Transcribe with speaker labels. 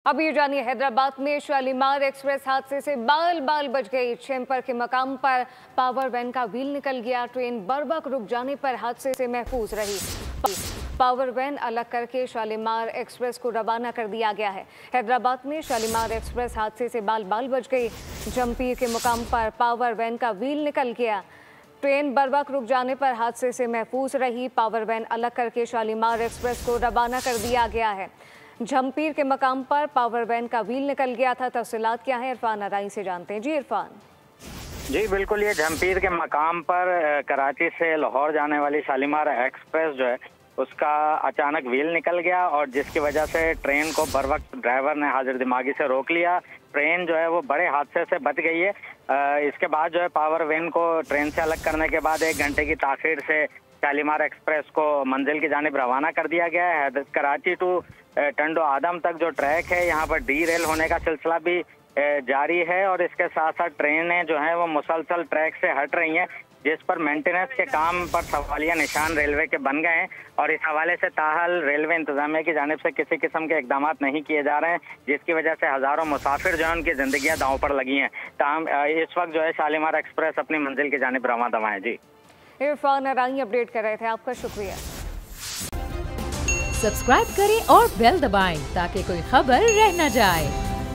Speaker 1: अब ये जानिए, हैदराबाद में शालीमार एक्सप्रेस हादसे से बाल बाल बच गई। चेम्पर के मकाम पर पावर वैन का व्हील निकल गया। ट्रेन बर्वक्त रुक जाने पर हादसे से महफूज रही। पावर वैन अलग करके शालीमार एक्सप्रेस को रवाना कर दिया गया है। हैदराबाद में शालीमार एक्सप्रेस हादसे से बाल बाल बच गई। जमपीर के मुकाम पर पावर वैन का व्हील निकल गया। ट्रेन बर्वक्त रुक जाने पर हादसे से महफूज रही। पावर वैन अलग करके शालीमार एक्सप्रेस को रवाना कर दिया गया है। जमपीर के मकाम पर पावर वैन का व्हील निकल गया था। तफसीलात क्या है, इरफान अराई से जानते हैं। जी इरफान।
Speaker 2: जी बिल्कुल, ये जमपीर के मकाम पर कराची से लाहौर जाने वाली शालीमार एक्सप्रेस जो है उसका अचानक व्हील निकल गया और जिसकी वजह से ट्रेन को बर वक्त ड्राइवर ने हाजिर दिमागी से रोक लिया। ट्रेन जो है वो बड़े हादसे से बच गई है। इसके बाद जो है पावर वैन को ट्रेन से अलग करने के बाद 1 घंटे की ताखीर से शालीमार एक्सप्रेस को मंजिल की जानिब रवाना कर दिया गया है। कराची टू टंडो आदम तक जो ट्रैक है यहाँ पर डी रेल होने का सिलसिला भी जारी है और इसके साथ साथ ट्रेनें जो हैं वो मुसलसल ट्रैक से हट रही हैं, जिस पर मेंटेनेंस के काम पर सवालिया निशान रेलवे के बन गए हैं और इस हवाले से ताहाल रेलवे इंतजामिया की जानिब से किसी किस्म के इकदाम नहीं किए जा रहे हैं, जिसकी वजह से हज़ारों मुसाफिर जो है उनकी ज़िंदगियाँ दांव पर लगी हैं। ताहम इस वक्त जो है शालीमार एक्सप्रेस अपनी मंजिल की जानिब रवां दवा है। जी
Speaker 1: इरफान अराई अपडेट कर रहे थे, आपका शुक्रिया।
Speaker 3: सब्सक्राइब करें और बेल दबाएं ताकि कोई खबर रह न जाए।